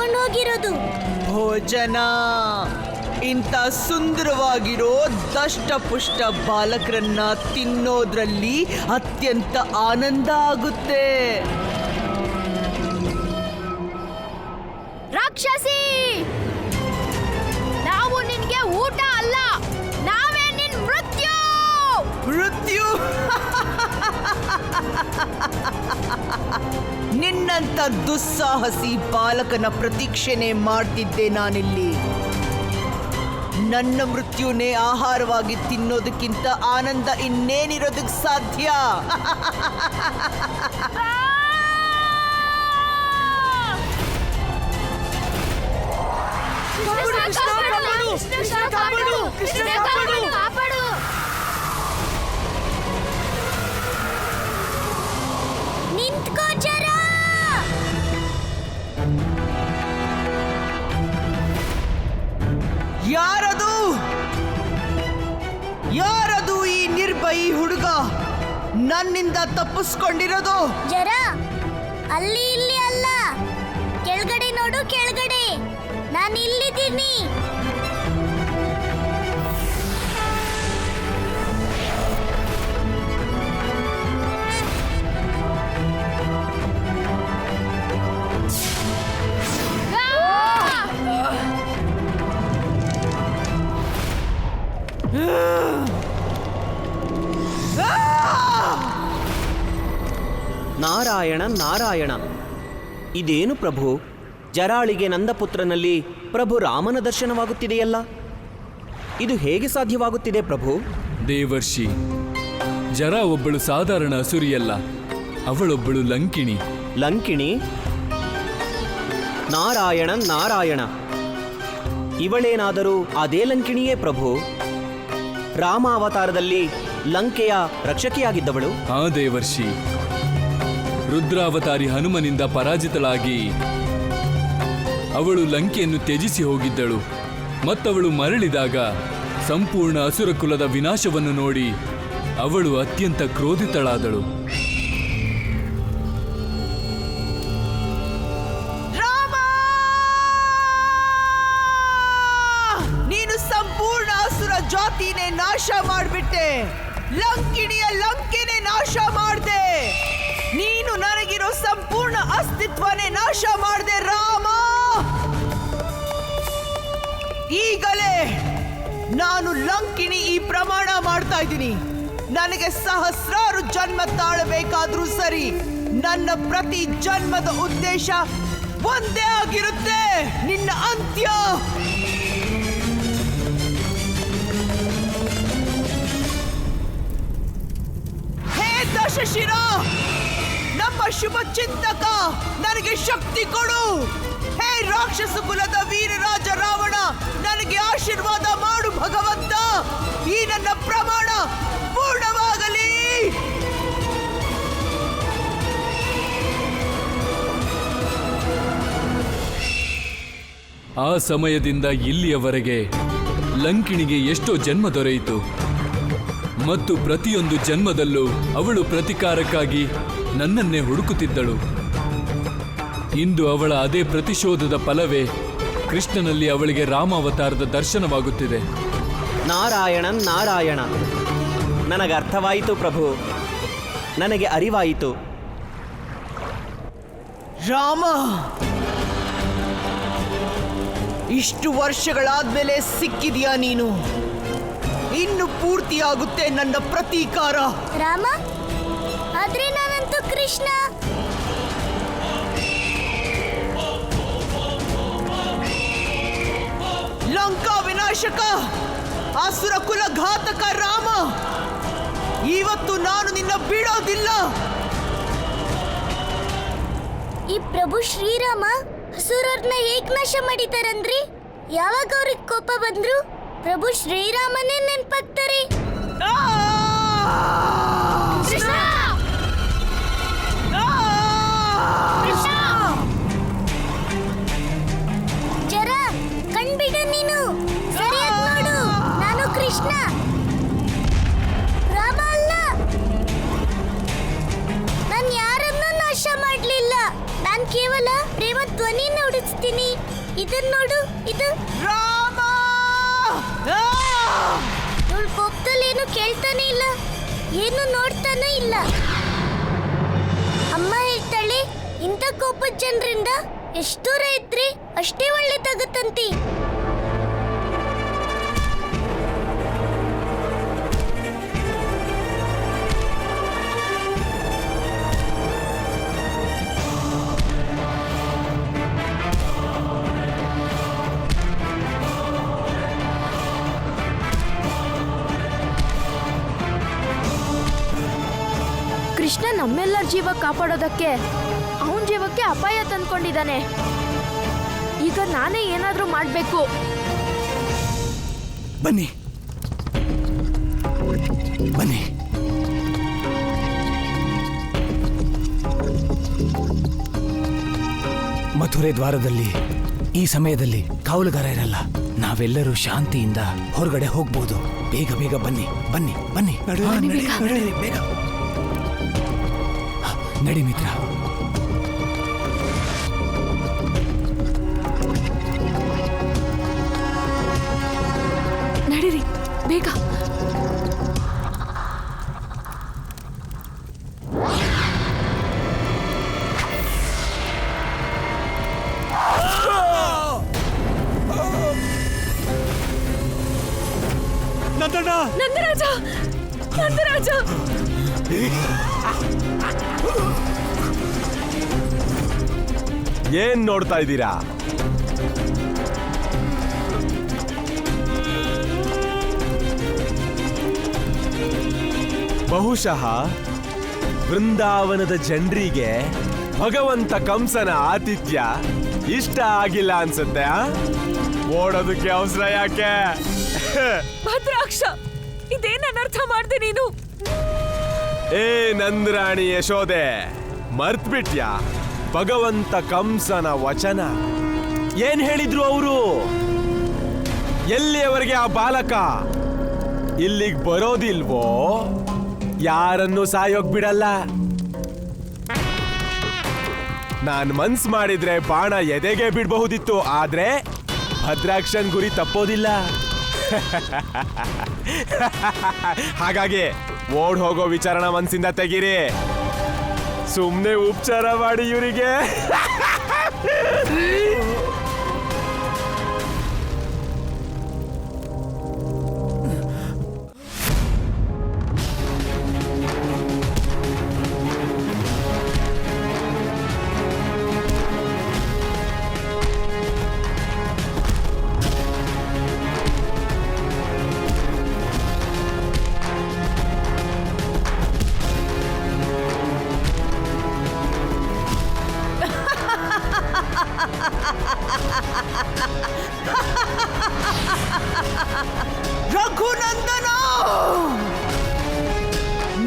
ಕರ್ಕೊಂಡು ಹೋಗಿರೋದು. ಭೋಜನ. ಇಂಥ ಸುಂದರವಾಗಿರೋ ದಷ್ಟಪುಷ್ಟ ಬಾಲಕರನ್ನ ತಿನ್ನೋದ್ರಲ್ಲಿ ಅತ್ಯಂತ ಆನಂದ ಆಗುತ್ತೆ. ರಾಕ್ಷಸಿ, ನಾವು ನಿನ್ಗೆ ಊಟ ಅಲ್ಲ, ನಾವೇ ನಿನ್ ಮೃತ್ಯು. ಮೃತ್ಯು? ನಿನ್ನಂತ ದುಸ್ಸಾಹಸಿ ಬಾಲಕನ ಪ್ರತೀಕ್ಷೆನೆ ಮಾಡ್ತಿದ್ದೆ ನಾನಿಲ್ಲಿ. ನನ್ನ ಮೃತ್ಯುನೇ ಆಹಾರವಾಗಿ ತಿನ್ನೋದಕ್ಕಿಂತ ಆನಂದ ಇನ್ನೇನಿರೋದಕ್ಕೆ ಸಾಧ್ಯ? ನಿಂತ್ಕೋ ಜರ. ಯಾರದು? ಯಾರದು ಈ ನಿರ್ಭಯಿ ಹುಡುಗ ನನ್ನಿಂದ ತಪ್ಪಿಸ್ಕೊಂಡಿರೋದು? ಜರ, ಅಲ್ಲಿ ಇಲ್ಲಿ ಅಲ್ಲ, ಕೆಳಗಡೆ ನೋಡು, ಕೆಳಗಡೆ. ನಾನು ಇಲ್ಲಿದ್ದೀನಿ. ನಾರಾಯಣ ನಾರಾಯಣ. ಇದೇನು ಪ್ರಭು? ಜರಾಳಿಗೆ ನಂದಪುತ್ರನಲ್ಲಿ ಪ್ರಭು ರಾಮನ ದರ್ಶನವಾಗುತ್ತಿದೆಯಲ್ಲ, ಇದು ಹೇಗೆ ಸಾಧ್ಯವಾಗುತ್ತಿದೆ ಪ್ರಭು? ದೇವರ್ಷಿ, ಜರ ಒಬ್ಬಳು ಸಾಧಾರಣ ಅಸುರಿಯಲ್ಲ, ಅವಳೊಬ್ಬಳು ಲಂಕಿಣಿ. ಲಂಕಿಣಿ? ನಾರಾಯಣ ನಾರಾಯಣ. ಇವಳೇನಾದರೂ ಅದೇ ಲಂಕಿಣಿಯೇ ಪ್ರಭು? ರಾಮ ಅವತಾರದಲ್ಲಿ ಲಂಕೆಯ ರಕ್ಷಕಿಯಾಗಿದ್ದವಳು. ಆ ದೇವರ್ಷಿ, ರುದ್ರಾವತಾರಿ ಹನುಮನಿಂದ ಪರಾಜಿತಳಾಗಿ ಅವಳು ಲಂಕೆಯನ್ನು ತ್ಯಜಿಸಿ ಹೋಗಿದ್ದಳು. ಮತ್ತವಳು ಮರಳಿದಾಗ ಸಂಪೂರ್ಣ ಅಸುರ ಕುಲದ ವಿನಾಶವನ್ನು ನೋಡಿ ಅವಳು ಅತ್ಯಂತ ಕ್ರೋಧಿತಳಾದಳು. ರಾಮ, ನೀನು ಸಂಪೂರ್ಣ ಅಸುರ ಜಾತಿನೇ ನಾಶ ಮಾಡಿಬಿಟ್ಟೆ. ಲಂಕಿಣಿಯ ಲಂಕೆನೇ ನಾಶ ಮಾಡಿದೆ. ನೀನು ನನಗಿರೋ ಸಂಪೂರ್ಣ ಅಸ್ತಿತ್ವನೇ ನಾಶ ಮಾಡಿದೆ ರಾಮ. ಈಗಲೇ ನಾನು ಲಂಕಿಣಿ ಈ ಪ್ರಮಾಣ ಮಾಡ್ತಾ ಇದ್ದೀನಿ. ನನಗೆ ಸಹಸ್ರಾರು ಜನ್ಮ ತಾಳಬೇಕಾದ್ರೂ ಸರಿ, ನನ್ನ ಪ್ರತಿ ಜನ್ಮದ ಉದ್ದೇಶ ಒಂದೇ ಆಗಿರುತ್ತೆ, ನಿನ್ನ ಅಂತ್ಯ. ಹೇ ದಶಶಿರ, ನಮ್ಮ ಶುಭ ಚಿಂತಕ, ನನಗೆ ಶಕ್ತಿ ಕೊಡು. ಹೇ ರಾಕ್ಷಸ ಕುಲದ ವೀರರಾಜ ರಾವಣ, ನನಗೆ ಆಶೀರ್ವಾದ ಮಾಡು ಭಗವಂತ. ಈ ನನ್ನ ಪ್ರಮಾಣ ಪೂರ್ಣವಾಗಲಿ. ಆ ಸಮಯದಿಂದ ಇಲ್ಲಿಯವರೆಗೆ ಲಂಕಿಣಿಗೆ ಎಷ್ಟೋ ಜನ್ಮ ದೊರೆಯಿತು ಮತ್ತು ಪ್ರತಿಯೊಂದು ಜನ್ಮದಲ್ಲೂ ಅವಳು ಪ್ರತಿಕಾರಕ್ಕಾಗಿ ನನ್ನನ್ನೇ ಹುಡುಕುತ್ತಿದ್ದಳು. ಇಂದು ಅವಳ ಅದೇ ಪ್ರತಿಶೋಧದ ಫಲವೇ ಕೃಷ್ಣನಲ್ಲಿ ಅವಳಿಗೆ ರಾಮಾವತಾರದ ದರ್ಶನವಾಗುತ್ತಿದೆ. ನಾರಾಯಣ ನಾರಾಯಣ. ನನಗೆ ಅರ್ಥವಾಯಿತು ಪ್ರಭು, ನನಗೆ ಅರಿವಾಯಿತು. ರಾಮ, ಇಷ್ಟು ವರ್ಷಗಳಾದ್ಮೇಲೆ ಸಿಕ್ಕಿದ್ಯಾ ನೀನು. ಇನ್ನು ಪೂರ್ತಿಯಾಗುತ್ತೆ ನನ್ನ ಪ್ರತೀಕಾರ. ರಾಮ, ಆದ್ರೆ ನಾನಂತೂ ಕೃಷ್ಣ. ಲಂಕಾ ವಿನಾಶಕ, ಅಸುರ ಕುಲ ಘಾತಕ ರಾಮ, ಇವತ್ತು ನಾನು ನಿನ್ನ ಬಿಡೋದಿಲ್ಲ. ಈ ಪ್ರಭು ಶ್ರೀರಾಮ ಅಸುರರ್ನ ಹೇಗ್ ನಾಶ ಮಾಡಿದಾರಂದ್ರಿ? ಯಾವಾಗ ಅವ್ರಿಗೆ ಕೋಪ ಬಂದ್ರು ಪ್ರಭು ಶ್ರೀರಾಮನೇ ನೆನ್ಪಾಗ್ತಾರೆ. ಜರ ಕಣ್ಬಿಡು ನೀನು, ಸರಿಯಾಗಿ ನೋಡು, ನಾನು ಕೃಷ್ಣ, ರಾಮ ಅಲ್ಲ. ನಾನ್ ಯಾರನ್ನೂ ನಾಶ ಮಾಡ್ಲಿಲ್ಲ, ನಾನ್ ಕೇವಲ ಕೇಳಿಸ್ತಿಲ್ವಲ್ಲ? ಪ್ರೇಮ ಧ್ವನಿ ನುಡಿಸ್ತೀನಿ. ಇದನ್ ನೋಡು, ಇದು. ರಾಮ! ಆ! ಇವಳ ಕೋಪದಲ್ಲಿ ಏನು ಕೇಳ್ತಾನೆ ಇಲ್ಲ, ಏನು ನೋಡ್ತಾನೆ ಇಲ್ಲ. ಅಮ್ಮ ಹೇಳ್ತಾಳೆ, ಇಂಥ ಕೋಪದ ಜನರಿಂದ ಎಷ್ಟು ದೂರ ಇದ್ರೆ ಅಷ್ಟೇ ಒಳ್ಳೇದಾಗತ್ತಂತೆ. ಕೃಷ್ಣ ನಮ್ಮೆಲ್ಲರ ಜೀವ ಕಾಪಾಡೋದಕ್ಕೆ ಅವನ ಜೀವಕ್ಕೆ ಅಪಾಯ ತಂದ್ಕೊಂಡಿದ್ದಾನೆ. ಈಗ ನಾನೇ ಏನಾದ್ರೂ ಮಾಡಬೇಕು. ಬನ್ನಿ ಬನ್ನಿ. ಮಥುರೆ ದ್ವಾರದಲ್ಲಿ ಈ ಸಮಯದಲ್ಲಿ ಕಾವಲುಗಾರ ಇರಲ್ಲ. ನಾವೆಲ್ಲರೂ ಶಾಂತಿಯಿಂದ ಹೊರಗಡೆ ಹೋಗ್ಬೋದು. ಬೇಗ ಬೇಗ ಬನ್ನಿ ಬನ್ನಿ ಬನ್ನಿ. ನಡೀರಿ, ಬೇಗ ನಡಿ ಮಿತ್ರ. ನಡೀರಿ ಬೇಗ. ನಂದರಾಜ, ನಂದರಾಜ. ಏನ್ ನೋಡ್ತಾ ಇದ್ದೀರಾ? ಬಹುಶಃ ವೃಂದಾವನದ ಜನರಿಗೆ ಭಗವಂತ ಕಂಸನ ಆತಿಥ್ಯ ಇಷ್ಟ ಆಗಿಲ್ಲ ಅನ್ಸುತ್ತೆ. ಓಡೋದಕ್ಕೆ ಅವಸರ ಯಾಕೆ? ಭದ್ರಾಕ್ಷ, ಇದೇನ್ ಅನರ್ಥ ಮಾಡ್ದೆ ನೀನು? ಏ ನಂದ್ರಾಣಿ ಯಶೋದೆ, ಮರ್ತ್ಬಿಟ್ಯಾ ಭಗವಂತ ಕಂಸನ ವಚನ? ಏನ್ ಹೇಳಿದ್ರು ಅವರು? ಎಲ್ಲಿಯವರೆಗೆ ಆ ಬಾಲಕ ಇಲ್ಲಿಗೆ ಬರೋದಿಲ್ವೋ ಯಾರನ್ನು ಸಾಯೋಗ್ ಬಿಡಲ್ಲ. ನಾನ್ ಮನ್ಸ್ ಮಾಡಿದ್ರೆ ಬಾಣ ಎದೆಗೆ ಬಿಡಬಹುದಿತ್ತು, ಆದ್ರೆ ಭದ್ರಾಕ್ಷನ್ ಗುರಿ ತಪ್ಪೋದಿಲ್ಲ. ಹಾಗಾಗಿ ಓಡ್ ಹೋಗೋ ವಿಚಾರಣ ಮನ್ಸಿಂದ ತೆಗೀರಿ. ಸುಮ್ನೆ ಉಪಚಾರ ಮಾಡಿ ಇವರಿಗೆ. ರಘುನಂದನ,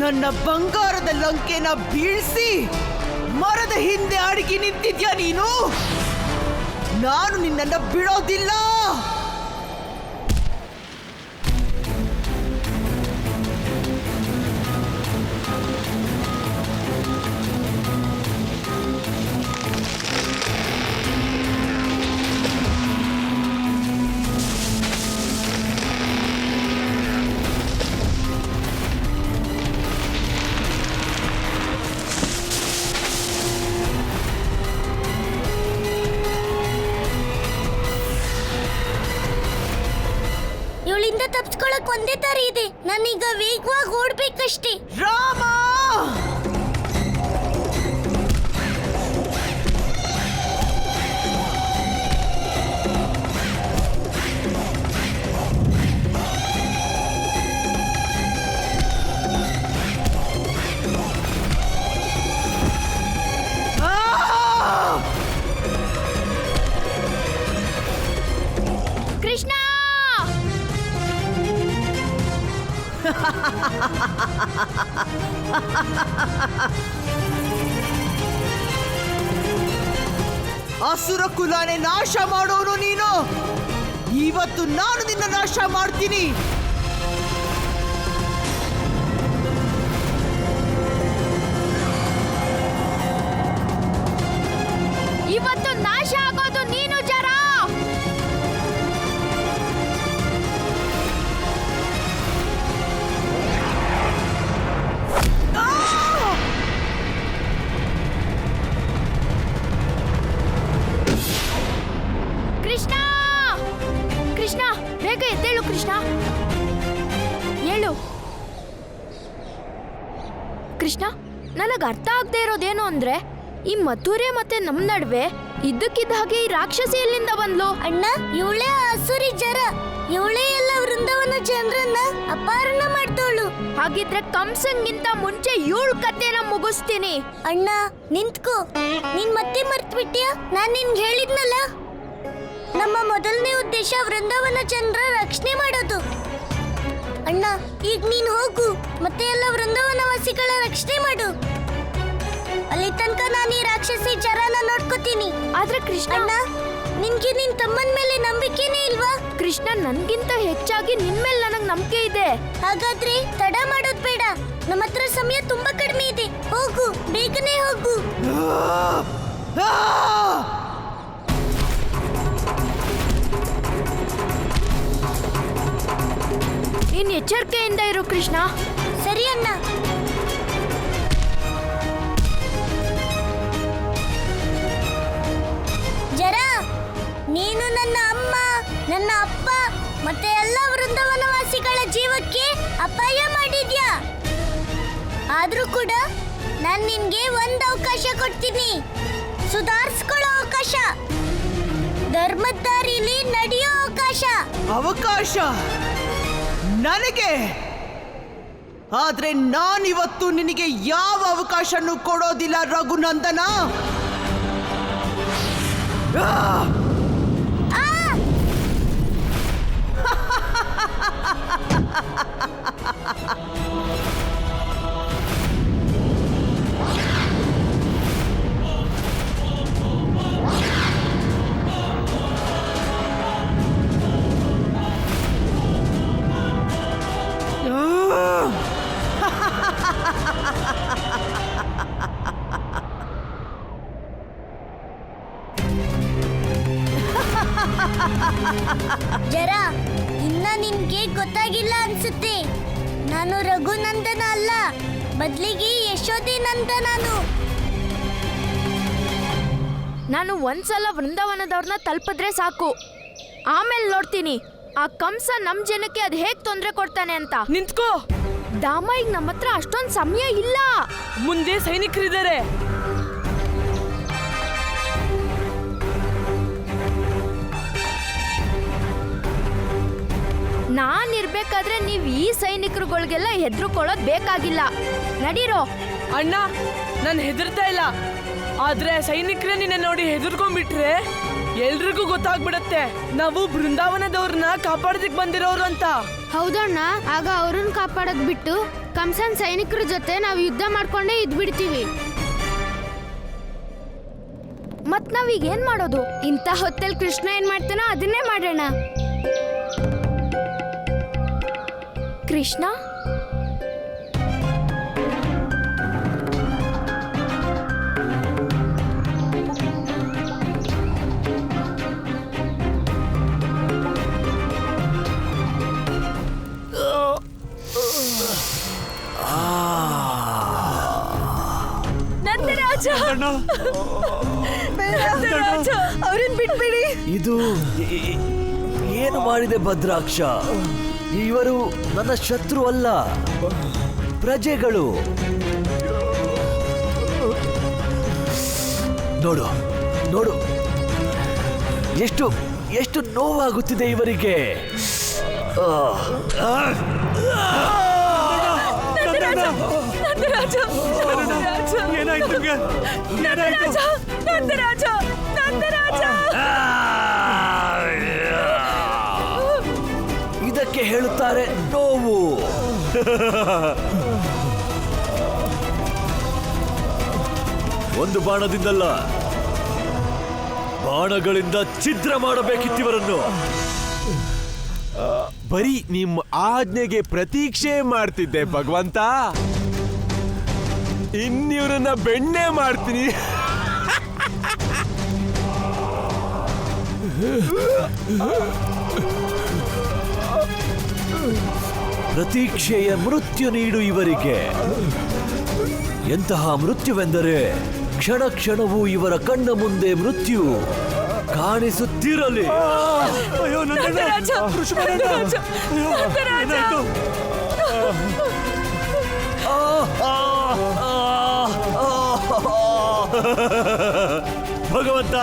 ನನ್ನ ಬಂಗಾರದ ಲಂಕೆನ ಬೀಳ್ಸಿ ಮರದ ಹಿಂದೆ ಅಡಗಿ ನಿಂತಿದ್ಯಾ ನೀನು? ನಾನು ನಿನ್ನನ್ನು ಬಿಡೋದಿಲ್ಲ. ಇವಳಿಂದ ತಪ್ಪಿಸ್ಕೊಳಕ್ ಒಂದೇ ದಾರಿ ಇದೆ. ನಾನೀಗ ವೇಗವಾಗಿ ಓಡ್ಬೇಕಷ್ಟೇ. ರಾಮ! ಕೃಷ್ಣ, ಅಸುರ ಕುಲಾನೆ ನಾಶ ಮಾಡೋನು ನೀನು. ಇವತ್ತು ನಾನು ನಿನ್ನ ನಾಶ ಮಾಡ್ತೀನಿ. ಇವತ್ತು ನಾಶ ಆಗೋದು ನೀನು ಜರ. ಕೃಷ್ಣ ಕೃಷ್ಣ ಬೇಗ ಎದ್ದೇಳು ಕೃಷ್ಣ, ಹೇಳು ಕೃಷ್ಣ. ನನಗೆ ಅರ್ಥ ಆಗದೆ ಇರೋದೇನು ಅಂದ್ರೆ ಈ ಮಥುರೆ ಮತ್ತೆ ನಮ್ ನಡುವೆ ಇದ್ದಕ್ಕಿದ್ದ ಹಾಗೆ ಈ ರಾಕ್ಷಸಿ ಎಲ್ಲಿಂದ ಬಂದ್ಲು? ಅಣ್ಣ, ಇವಳೇ ಅಸುರಿ ಜರ. ಇವಳೇ ಎಲ್ಲ ವೃಂದಾವನ ಜನರನ್ನ ಅಪಹರಣ ಮಾಡ್ತೋಳು. ಹಾಗಿದ್ರೆ ಕಂಸಂಗಿಂತ ಮುಂಚೆ ಇವಳು ಕಥೆನ ಮುಗಿಸ್ತೀನಿ. ಅಣ್ಣ ನಿಂತ್ಕೋ, ನೀನ್ ಮತ್ತೆ ಮರ್ತ್ ಬಿಟ್ಟಿಯಾ? ನಾನ್ ನಿನ್ಗೆ ಹೇಳಿದ್ನಲ್ಲ, ನಮ್ಮ ಮೊದಲನೇ ಉದ್ದೇಶ ವೃಂದಾವನ ಜನರ ರಕ್ಷಣೆ ಮಾಡೋದು. ಅಣ್ಣ, ಈಗ ನೀನ್ ಹೋಗು, ಮತ್ತೆ ಎಲ್ಲ ವೃಂದಾವನ ವಾಸಿಗಳ ರಕ್ಷಣೆ ಮಾಡು. ಅಲ್ಲಿ ತನಕ ನಾನು ಈ ರಾಕ್ಷಸಿ ಜರಾನ ನೋಡ್ಕೋತೀನಿ. ಆದ್ರೆ ಕೃಷ್ಣ, ಅಣ್ಣ, ನಿನ್ಗೆ ನಿನ್ ತಮ್ಮನ ಮೇಲೆ ನಂಬಿಕೆನೇ ಇಲ್ವಾ? ಕೃಷ್ಣ, ನನ್ಗಿಂತ ಹೆಚ್ಚಾಗಿ ನಿನ್ ಮೇಲೆ ನನಗ್ ನಂಬಿಕೆ ಇದೆ. ಹಾಗಾದ್ರೆ ತಡ ಮಾಡೋದ್ ಬೇಡ, ನಮ್ಮ ಹತ್ರ ಸಮಯ ತುಂಬಾ ಕಡಿಮೆ ಇದೆ. ಹೋಗು, ಬೇಗನೆ ಹೋಗು. ನೀನ್ ಎಚ್ಚರಿಕೆಯಿಂದ ಇರು ಕೃಷ್ಣ. ಸರಿ ಅಣ್ಣ. ಜರ, ನೀನು ನನ್ನ ಅಮ್ಮ, ನನ್ನ ಅಪ್ಪ ಮತ್ತೆ ಎಲ್ಲ ವೃಂದಾವನವಾಸಿಗಳ ಜೀವಕ್ಕೆ ಅಪಾಯ ಮಾಡಿದ್ಯಾ. ಆದ್ರೂ ಕೂಡ ನಾನ್ ನಿನ್ಗೆ ಒಂದ್ ಅವಕಾಶ ಕೊಡ್ತೀನಿ, ಸುಧಾರಿಸ್ಕೊಳ್ಳೋ ಅವಕಾಶ, ಧರ್ಮದ ದಾರಿಲಿ ನಡೆಯೋ ಅವಕಾಶ. ಅವಕಾಶ ನನಗೆ? ಆದ್ರೆ ನಾನಿವತ್ತು ನಿನಗೆ ಯಾವ ಅವಕಾಶನೂ ಕೊಡೋದಿಲ್ಲ ರಘುನಂದನ. ಜರ, ಇನ್ನ ನಿನ್ಗೆ ಗೊತ್ತಾಗಿಲ್ಲ ಅನ್ಸುತ್ತೆ. ನಾನು ರಘುನಂದನ ಅಲ್ಲ, ಬದ್ಲಿಗೆ ಯಶೋಧಿ ನಂದ. ನಾನು ಒಂದ್ಸಲ ವೃಂದಾವನದವ್ರನ್ನ ತಲುಪಿದ್ರೆ ಸಾಕು, ಆಮೇಲೆ ನೋಡ್ತೀನಿ ಆ ಕಂಸ ನಮ್ ಜನಕ್ಕೆ ಅದ್ ಹೇಗ್ ತೊಂದ್ರೆ ಕೊಡ್ತಾನೆ ಅಂತ. ನಿಂತ್ಕೋ. ದಾಮ, ಈಗ ನಮ್ಮ ಹತ್ರ ಅಷ್ಟೊಂದ್ ಸಮಯ ಇಲ್ಲ. ಮುಂದೆ ಸೈನಿಕರಿದ್ದಾರೆ. ನಾನಿರ್ಬೇಕಾದ್ರೆ ನೀವ್ ಈ ಸೈನಿಕರುಗಳಿಗೆಲ್ಲ ಹೆದ್ರುಕೊಳ್ಳೋದ್ ಬೇಕಾಗಿಲ್ಲ. ನಡೀರೋ. ಅಣ್ಣ, ನಾನು ಹೆದರ್ತಾ ಇಲ್ಲ, ಆದ್ರೆ ಸೈನಿಕರೇ ನಿನ್ನ ನೋಡಿ ಹೆದರ್ಕೊಂಡ್ಬಿಟ್ರೆ ಎಲ್ರಿಗೂ ಗೊತ್ತಾಗ್ಬಿಡತ್ತೆ ನಾವು ಬೃಂದಾವನದವ್ರನ್ನ ಕಾಪಾಡೋದಕ್ ಬಂದಿರೋರು ಅಂತ. ಹೌದಣ್ಣ, ಆಗ ಅವ್ರನ್ನ ಕಾಪಾಡೋದ್ ಬಿಟ್ಟು ಕಂಸನ್ ಸೈನಿಕರ ಜೊತೆ ನಾವು ಯುದ್ಧ ಮಾಡ್ಕೊಂಡೇ ಇದ್ಬಿಡ್ತೀವಿ. ಮತ್ ನಾವೀಗ ಏನ್ ಮಾಡೋದು? ಇಂಥ ಹೊತ್ತಲ್ಲಿ ಕೃಷ್ಣ ಏನ್ ಮಾಡ್ತಾನೋ ಅದನ್ನೇ ಮಾಡೋಣ. ಕೃಷ್ಣ, ನಂದರಾಜ, ನಂದರಾಜ, ಅವ್ರನ್ನ ಬಿಟ್ಬಿಡಿ. ಇದು ಏನು ಮಾಡಿದೆ ಭದ್ರಾಕ್ಷ? ಇವರು ನನ್ನ ಶತ್ರು ಅಲ್ಲ, ಪ್ರಜೆಗಳು. ನೋಡು ನೋಡು, ಎಷ್ಟು ಎಷ್ಟು ನೋವಾಗುತ್ತಿದೆ ಇವರಿಗೆ. ಇದಕ್ಕೆ ಹೇಳುತ್ತಾರೆ ನೋವು. ಒಂದು ಬಾಣದಿಂದಲ್ಲ, ಬಾಣಗಳಿಂದ ಛಿದ್ರ ಮಾಡಬೇಕಿತ್ತಿವರನ್ನು. ಬರೀ ನಿಮ್ಮ ಆಜ್ಞೆಗೆ ಪ್ರತೀಕ್ಷೆ ಮಾಡ್ತಿದ್ದೆ ಭಗವಂತ. ಇನ್ನಿವ್ರನ್ನ ಬೆಣ್ಣೆ ಮಾಡ್ತೀನಿ. ಪ್ರತೀಕ್ಷೆಯ ಮೃತ್ಯು ನೀಡು ಇವರಿಗೆ. ಎಂತಹ ಮೃತ್ಯುವೆಂದರೆ ಕ್ಷಣ ಕ್ಷಣವೂ ಇವರ ಕಣ್ಣ ಮುಂದೆ ಮೃತ್ಯು ಕಾಣಿಸುತ್ತಿರಲಿ. ಅಯ್ಯೋ ನಂದರಾಜ! ನಂದರಾಜ! ನಂದರಾಜ! ಭಗವಂತ,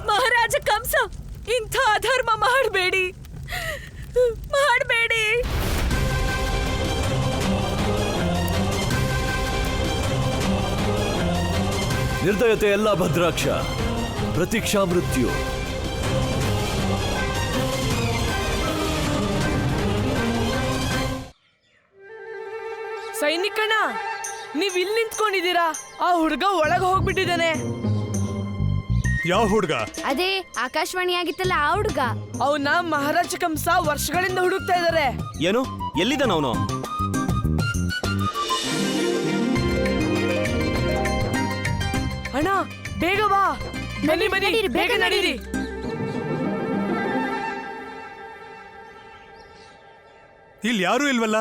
ಮಹಾರಾಜ ಕಂಸ, ಇಂಥ ಅಧರ್ಮ ಮಾಡಬೇಡಿ, ಮಾಡಬೇಡಿ. ನಿರ್ದಯತೆ ಎಲ್ಲ ಭದ್ರಾಕ್ಷ. ಪ್ರತೀಕ್ಷಾ ಮೃತ್ಯು. ಸೈನಿಕಣ್ಣ, ನೀವ್ ಇಲ್ಲಿ ನಿಂತ್ಕೊಂಡಿದ್ದೀರಾ? ಆ ಹುಡುಗ ಒಳಗೆ ಹೋಗ್ಬಿಟ್ಟಿದ್ದಾನೆ. ಯಾವ ಹುಡುಗ? ಅದೇ ಆಕಾಶವಾಣಿ ಆಗಿತ್ತಲ್ಲ ಆ ಹುಡುಗ. ಅವನ ಮಹಾರಾಜ ಕಂಸ ವರ್ಷಗಳಿಂದ ಹುಡುಕ್ತಾ ಇದಾರೆ. ಏನು? ಎಲ್ಲಿದ್ದಾನ ಅವನು? ಅಣ್ಣ, ಬೇಗ ಬಾ. ಬನ್ನಿ ಬನ್ನಿ, ಬೇಗ ನಡೀರಿ. ಇಲ್ಲಿ ಯಾರೂ ಇಲ್ವಲ್ಲ?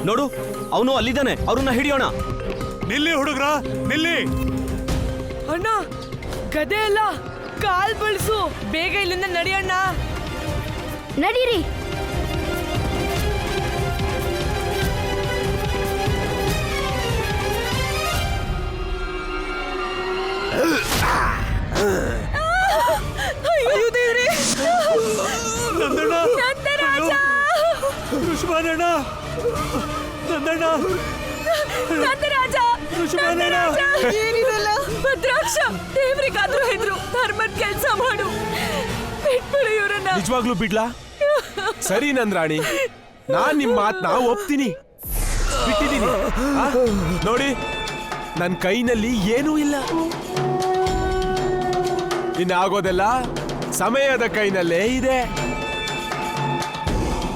ನೋಡು, ಅವನು ಅಲ್ಲಿದ್ದಾನೆ. ಅವ್ರನ್ನ ಹಿಡಿಯೋಣ. ನಿಲ್ಲಿ ಹುಡುಗ್ರ, ನಿಲ್ಲಿ. ಅಣ್ಣ, ಗದೆ ಅಲ್ಲ, ಕಾಲ್ ಬಳಸು. ಬೇಗ ಇಲ್ಲಿಂದ ನಡಿಯಣ್ಣ. ನಡೀರಿ. ಅಯ್ಯೋ ದೇವ್ರೇ! ನಂದಣ್ಣ! ನಂದರಾಜ! ಋಷಭಾನಣ್ಣ! ನಂದಣ್ಣ! ನಂದರಾಜ! ಋಷಭಾನಣ್ಣ! ಏನಿದೆಲ್ಲ? ಭದ್ರಾಕ್ಷ, ದೇವ್ರಿಗಾದ್ರೂ ಹೆದ್ರು, ಧರ್ಮದ ಕೆಲಸ ಮಾಡು. ಬಿಟ್ಬಿಡು ಇವ್ರನ್ನ. ನಿಜವಾಗ್ಲೂ ಬಿಡ್ಲಾ? ಸರಿ ನಂದ್ರಾಣಿ, ನಾನ್ ನಿಮ್ ಮಾತ್ನ ಒಪ್ತೀನಿ. ಬಿಟ್ಟಿದ್ದೀನಿ. ನೋಡಿ, ನನ್ ಕೈನಲ್ಲಿ ಏನೂ ಇಲ್ಲ. ಇನ್ನಾಗೋದೆಲ್ಲ ಸಮಯದ ಕೈನಲ್ಲೇ ಇದೆ.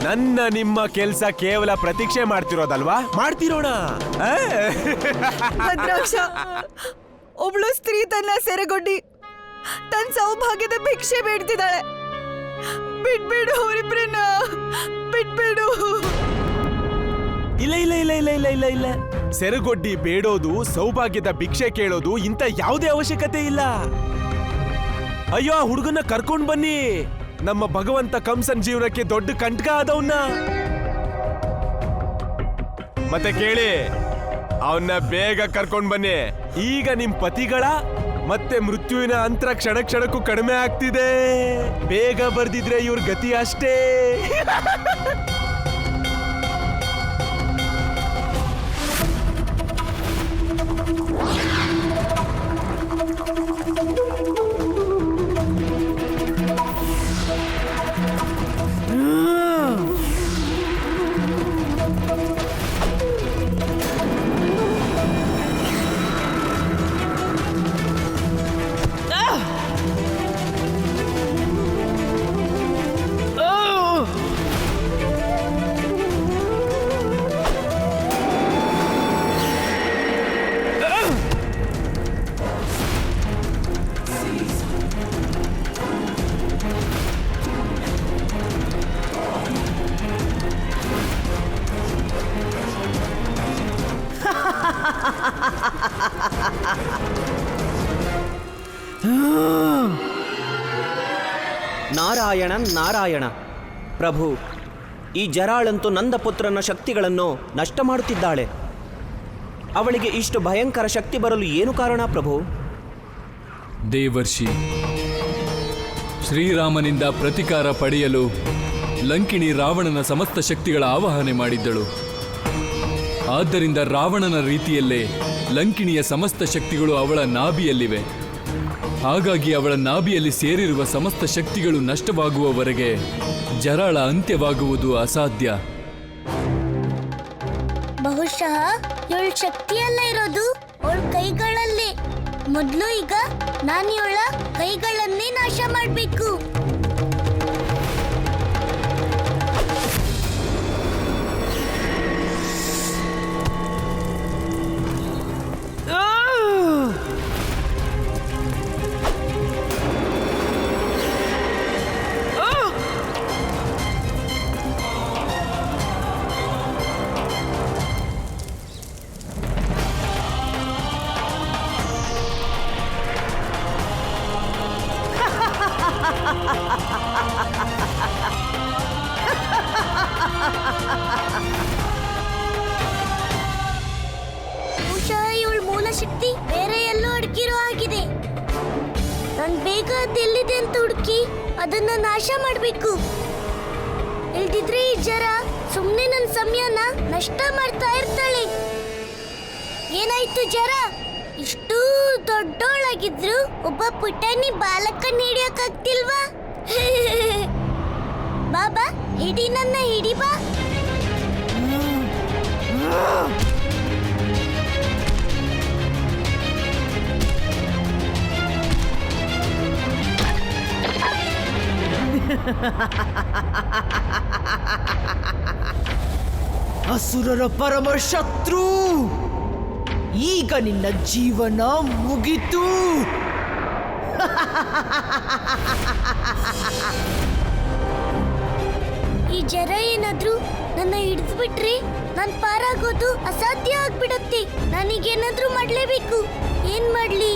ನನ್ನ ನಿಮ್ಮ ಕೆಲ್ಸ ಕೇವಲ ಪ್ರತೀಕ್ಷೆ ಮಾಡ್ತಿರೋದಲ್ವಾ? ಮಾಡ್ತಿರೋಣ. ಭದ್ರಾಕ್ಷ, ಒಬ್ಳು ಸ್ತ್ರೀ ತನ್ನ ಸೆರೆಗೊಡ್ಡಿ ತನ್ನ ಸೌಭಾಗ್ಯದ ಭಿಕ್ಷೆ ಬೇಡ್ತಿದ್ದಾಳೆ. ಬಿಟ್ಬಿಡು ಅವರಿಬ್ರನ್ನ, ಬಿಟ್ಬಿಡು. ಇಲ್ಲ ಇಲ್ಲ ಇಲ್ಲ ಇಲ್ಲ ಇಲ್ಲ ಇಲ್ಲ ಇಲ್ಲ ಸೆರೆಗೊಡ್ಡಿ ಬೇಡೋದು, ಸೌಭಾಗ್ಯದ ಭಿಕ್ಷೆ ಕೇಳೋದು ಇಂಥ ಯಾವುದೇ ಅವಶ್ಯಕತೆ ಇಲ್ಲ. ಅಯ್ಯೋ, ಆ ಹುಡುಗನ್ನ ಕರ್ಕೊಂಡ್ ಬನ್ನಿ. ನಮ್ಮ ಭಗವಂತ ಕಂಸನ್ ಜೀವನಕ್ಕೆ ದೊಡ್ಡ ಕಂಟಕ ಆದವನ್ನ. ಮತ್ತೆ ಕೇಳಿ, ಅವನ್ನ ಬೇಗ ಕರ್ಕೊಂಡ್ ಬನ್ನಿ. ಈಗ ನಿಮ್ ಪತಿಗಳ ಮತ್ತೆ ಮೃತ್ಯುವಿನ ಅಂತರ ಕ್ಷಣ ಕ್ಷಣಕ್ಕೂ ಕಡಿಮೆ ಆಗ್ತಿದೆ. ಬೇಗ ಬರ್ದಿದ್ರೆ ಇವ್ರ ಗತಿ ಅಷ್ಟೇ. ನಾರಾಯಣ ನಾರಾಯಣ. ಪ್ರಭು, ಈ ಜರಾಳಂತೂ ನಂದಪುತ್ರನ ಶಕ್ತಿಗಳನ್ನು ನಷ್ಟ ಮಾಡುತ್ತಿದ್ದಾಳೆ. ಅವಳಿಗೆ ಇಷ್ಟು ಭಯಂಕರ ಶಕ್ತಿ ಬರಲು ಏನು ಕಾರಣ ಪ್ರಭು? ದೇವರ್ಷಿ, ಶ್ರೀರಾಮನಿಂದ ಪ್ರತಿಕಾರ ಪಡೆಯಲು ಲಂಕಿಣಿ ರಾವಣನ ಸಮಸ್ತ ಶಕ್ತಿಗಳ ಆವಾಹನೆ ಮಾಡಿದ್ದಳು. ಆದ್ದರಿಂದ ರಾವಣನ ರೀತಿಯಲ್ಲೇ ಲಂಕಿಣಿಯ ಸಮಸ್ತ ಶಕ್ತಿಗಳು ಅವಳ ನಾಭಿಯಲ್ಲಿವೆ. ಹಾಗಾಗಿ ಅವಳ ನಾಭಿಯಲ್ಲಿ ಸೇರಿರುವ ಸಮಸ್ತ ಶಕ್ತಿಗಳು ನಷ್ಟವಾಗುವವರೆಗೆ ಜರಾಳ ಅಂತ್ಯವಾಗುವುದು ಅಸಾಧ್ಯ. ಬಹುಶಃ ಇವಳ ಶಕ್ತಿಯಲ್ಲ ಇರೋದು, ಅವಳ ಕೈಗಳಲ್ಲಿ. ಮೊದಲು ಈಗ ನಾನು ಇವಳ ಕೈಗಳನ್ನೇ ನಾಶ ಮಾಡಬೇಕು. ನಾನ್ ಬೇಗ ಅದೆಲ್ಲಿದೆ ಅಂತ ಹುಡುಕಿ ಅದನ್ನ ನಾಶ ಮಾಡ್ಬೇಕು. ಇಲ್ದಿದ್ರೆ ಈ ಜರ ಸುಮ್ನೆ ನನ್ನ ಸಮಯನ ನಷ್ಟ ಮಾಡ್ತಾ ಇರ್ತಾಳೆ. ಏನಾಯ್ತು ಜರ? ಇಷ್ಟು ದೊಡ್ಡೋಳಾಗಿದ್ರು ಒಬ್ಬ ಪುಟಾಣಿ ಬಾಲಕನ್ ಹಿಡಿಯಕ್ಕಾಗ್ತಿಲ್ವಾ? ಬಾಬಾ ಹಿಡಿ, ನನ್ನ ಹಿಡಿ ಬಾ. ಅಸುರರ ಪರಮ ಶತ್ರು, ಈಗ ನಿನ್ನ ಜೀವನ ಮುಗಿತು. ಈ ಜರ ಏನಾದ್ರೂ ನನ್ನ ಹಿಡಿದು ಬಿಟ್ರೆ ನಾನ್ ಪಾರಾಗೋದು ಅಸಾಧ್ಯ ಆಗ್ಬಿಡತ್ತೆ. ನನಗೇನಾದ್ರೂ ಮಾಡ್ಲೇಬೇಕು. ಏನ್ ಮಾಡ್ಲಿ?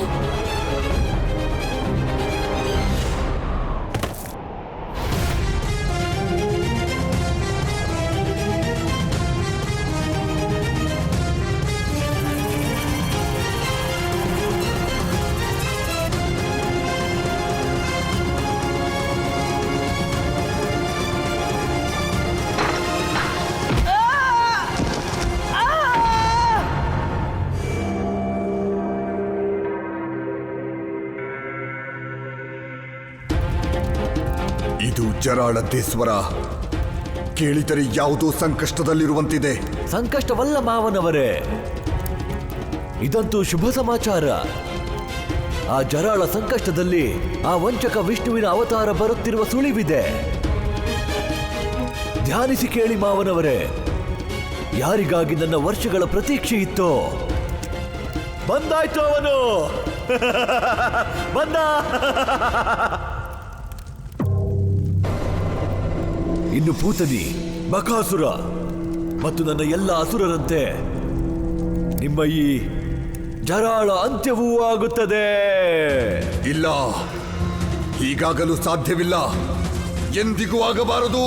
ಇದು ಜರಾಳದ್ದೇ ಸ್ವರ. ಕೇಳಿದರೆ ಯಾವುದೋ ಸಂಕಷ್ಟದಲ್ಲಿರುವಂತಿದೆ. ಸಂಕಷ್ಟವಲ್ಲ ಮಾವನವರೇ, ಇದಂತೂ ಶುಭ ಸಮಾಚಾರ. ಆ ಜರಾಳ ಸಂಕಷ್ಟದಲ್ಲಿ ಆ ವಂಚಕ ವಿಷ್ಣುವಿನ ಅವತಾರ ಬರುತ್ತಿರುವ ಸುಳಿವಿದೆ. ಧ್ಯಾನಿಸಿ ಕೇಳಿ ಮಾವನವರೇ, ಯಾರಿಗಾಗಿ ನನ್ನ ವರ್ಷಗಳ ಪ್ರತೀಕ್ಷೆ ಇತ್ತೋ ಬಂದಾಯ್ತು ಅವನು. ಬಂದ. ಇನ್ನು ಪೂತನಿ, ಬಕಾಸುರ ಮತ್ತು ನನ್ನ ಎಲ್ಲ ಅಸುರರಂತೆ ನಿಮ್ಮ ಈ ಜರಾಳ ಅಂತ್ಯವೂ ಆಗುತ್ತದೆ. ಇಲ್ಲ, ಹೀಗಾಗಲು ಸಾಧ್ಯವಿಲ್ಲ. ಎಂದಿಗೂ ಆಗಬಾರದು.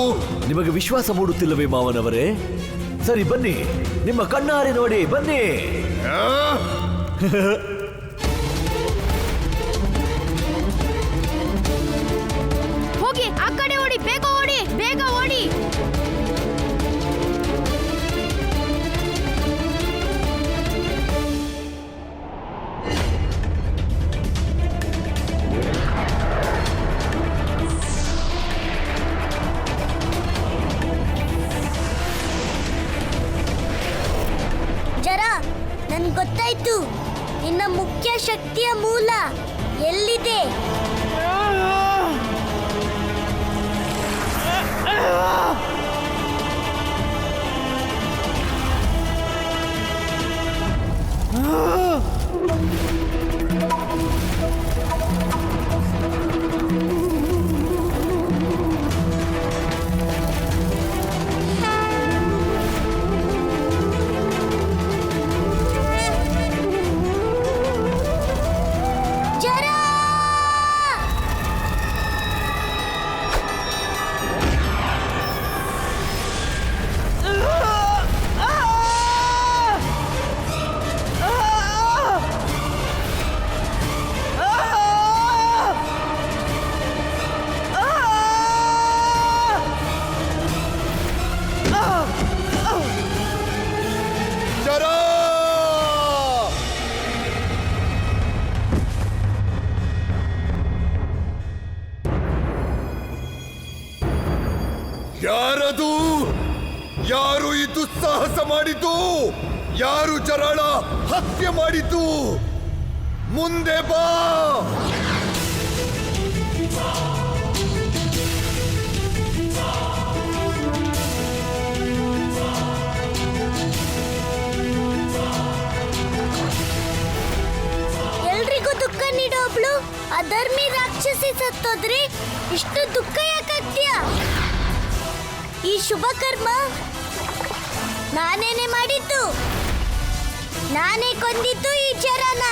ನಿಮಗೆ ವಿಶ್ವಾಸ ಮೂಡುತ್ತಿಲ್ಲವೇ ಮಾವನವರೇ? ಸರಿ, ಬನ್ನಿ, ನಿಮ್ಮ ಕಣ್ಣಾರೆ ನೋಡಿ, ಬನ್ನಿ. ಹೋಗಿ ಆ ಕಡೆ ಓಡಿ, ಬೇಗ ಓಡಿ, ಬೇಗ ಓಡಿ. ಜರ, ನನ್ಗೆ ಗೊತ್ತಾಯ್ತು ನಿನ್ನ ಮುಖ್ಯ ಶಕ್ತಿಯ ಮೂಲ ಎಲ್ಲಿದೆ. ಯಾರದು? ಯಾರು ಈ ದುಸ್ಸಾಹಸ ಮಾಡಿದ್ದು? ಯಾರು ಜರಾಳ ಹತ್ಯೆ ಮಾಡಿದ್ದು? ಮುಂದೆ ಬಾ. ಎಲ್ರಿಗೂ ದುಃಖ ನೀಡೋಬ್ಳು ಅಧರ್ಮಿ ರಾಕ್ಷಸಿ ಸತ್ತೋದ್ರೆ ಇಷ್ಟು ದುಃಖ ಯಾಕಾಗ್ತೀಯ? ಈ ಶುಭ ಕರ್ಮ ನಾನೇನೆ ಮಾಡಿದ್ದು. ನಾನೇ ಕೊಂದಿದ್ದು ಈ ಜರನ.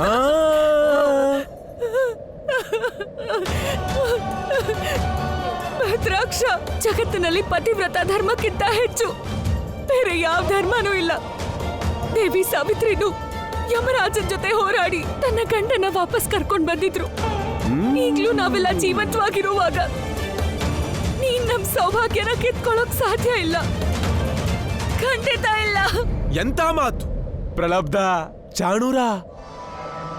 ಆ, ಭದ್ರಾಕ್ಷ, ಜಗತ್ತಿನಲ್ಲಿ ಪತಿವ್ರತ ಧರ್ಮಕ್ಕಿಂತ ಹೆಚ್ಚು ಬೇರೆ ಯಾವ ಧರ್ಮನೂ ಇಲ್ಲ. ದೇವಿ ಸಾವಿತ್ರಿನು ಯಮರಾಜನ್ ಜೊತೆ ಹೋರಾಡಿ ತನ್ನ ಗಂಡನ ವಾಪಸ್ ಕರ್ಕೊಂಡ್ ಬಂದಿದ್ರು. ಈಗ್ಲೂ ನಾವೆಲ್ಲ ಜೀವಂತವಾಗಿರುವಾಗ ನೀನ್ ನಮ್ ಸೌಭಾಗ್ಯನ ಕಿತ್ಕೊಳ್ಳೋಕ್ ಸಾಧ್ಯ ಇಲ್ಲ, ಖಂಡಿತ ಇಲ್ಲ. ಎಂತ ಮಾತು ಪ್ರಲಬ್ಧ ಚಾಣೂರ,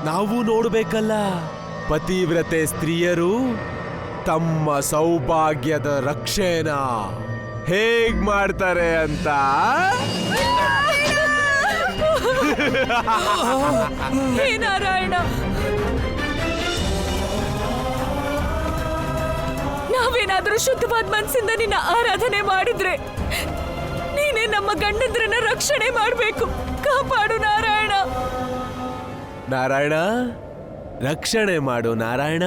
ನಾವು ನೋಡ್ಬೇಕಲ್ಲ ಪತಿವ್ರತೆ ಸ್ತ್ರೀಯರು ತಮ್ಮ ಸೌಭಾಗ್ಯದ ರಕ್ಷಣೆನ ಹೇಗ್ ಮಾಡ್ತಾರೆ ಅಂತ. ಹೇ ನಾರಾಯಣ, ನಾವೇನಾದ್ರೂ ಶುದ್ಧವಾದ ಮನಸ್ಸಿಂದ ನಿನ್ನ ಆರಾಧನೆ ಮಾಡಿದ್ರೆ ನೀನೇ ನಮ್ಮ ಗಂಡಂದ್ರನ್ನ ರಕ್ಷಣೆ ಮಾಡ್ಬೇಕು. ಕಾಪಾಡು ನಾರಾಯಣ. ನಾರಾಯಣ ರಕ್ಷಣೆ ಮಾಡು ನಾರಾಯಣ.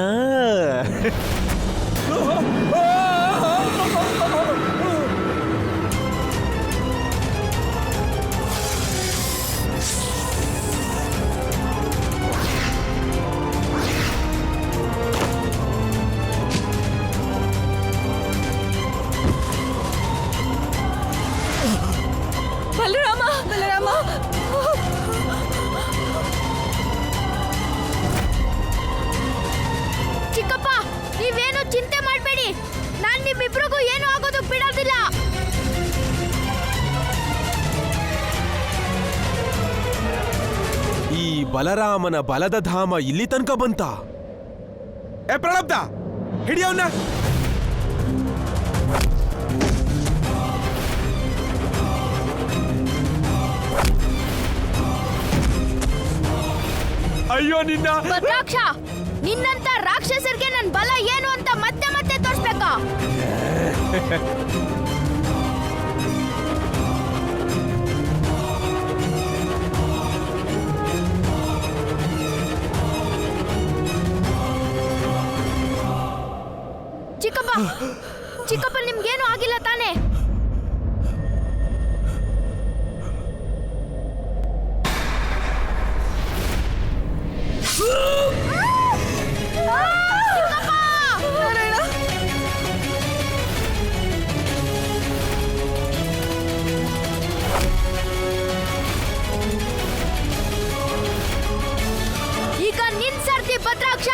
ಬಲರಾಮ, ಬಲರಾಮ, ಚಿಕ್ಕಪ್ಪ, ನೀವೇನು ಚಿಂತೆ ಮಾಡಬೇಡಿ. ನಾನ್ ನಿಮ್ಮಿಬ್ರಿಗೂ ಏನು ಆಗೋದಕ್ಕೆ ಬಿಡೋದಿಲ್ಲ. ಈ ಬಲರಾಮನ ಬಲದ ಧಾಮ ಇಲ್ಲಿ ತನಕ ಬಂತ. ಏ ಪ್ರಲಬ್ಧ, ಹಿಡಿಯವನ್ನ. ಅಯ್ಯೋ ನಿನ್ನ ಭದ್ರಾಕ್ಷ, ನಿನ್ನಂತ ರಾಕ್ಷಸರಿಗೆ ನನ್ ಬಲ ಏನು ಅಂತ ಮತ್ತೆ ಮತ್ತೆ ತೋರಿಸ್ಬೇಕಾ? ಚಿಕ್ಕಪ್ಪ, ಚಿಕ್ಕಪ್ಪ, ನಿಮ್ಗೇನು ಆಗಿಲ್ಲ ತಾನೇ? ಈಗ ನಿನ್ ಸರ್ತಿ ಭದ್ರಾಕ್ಷ.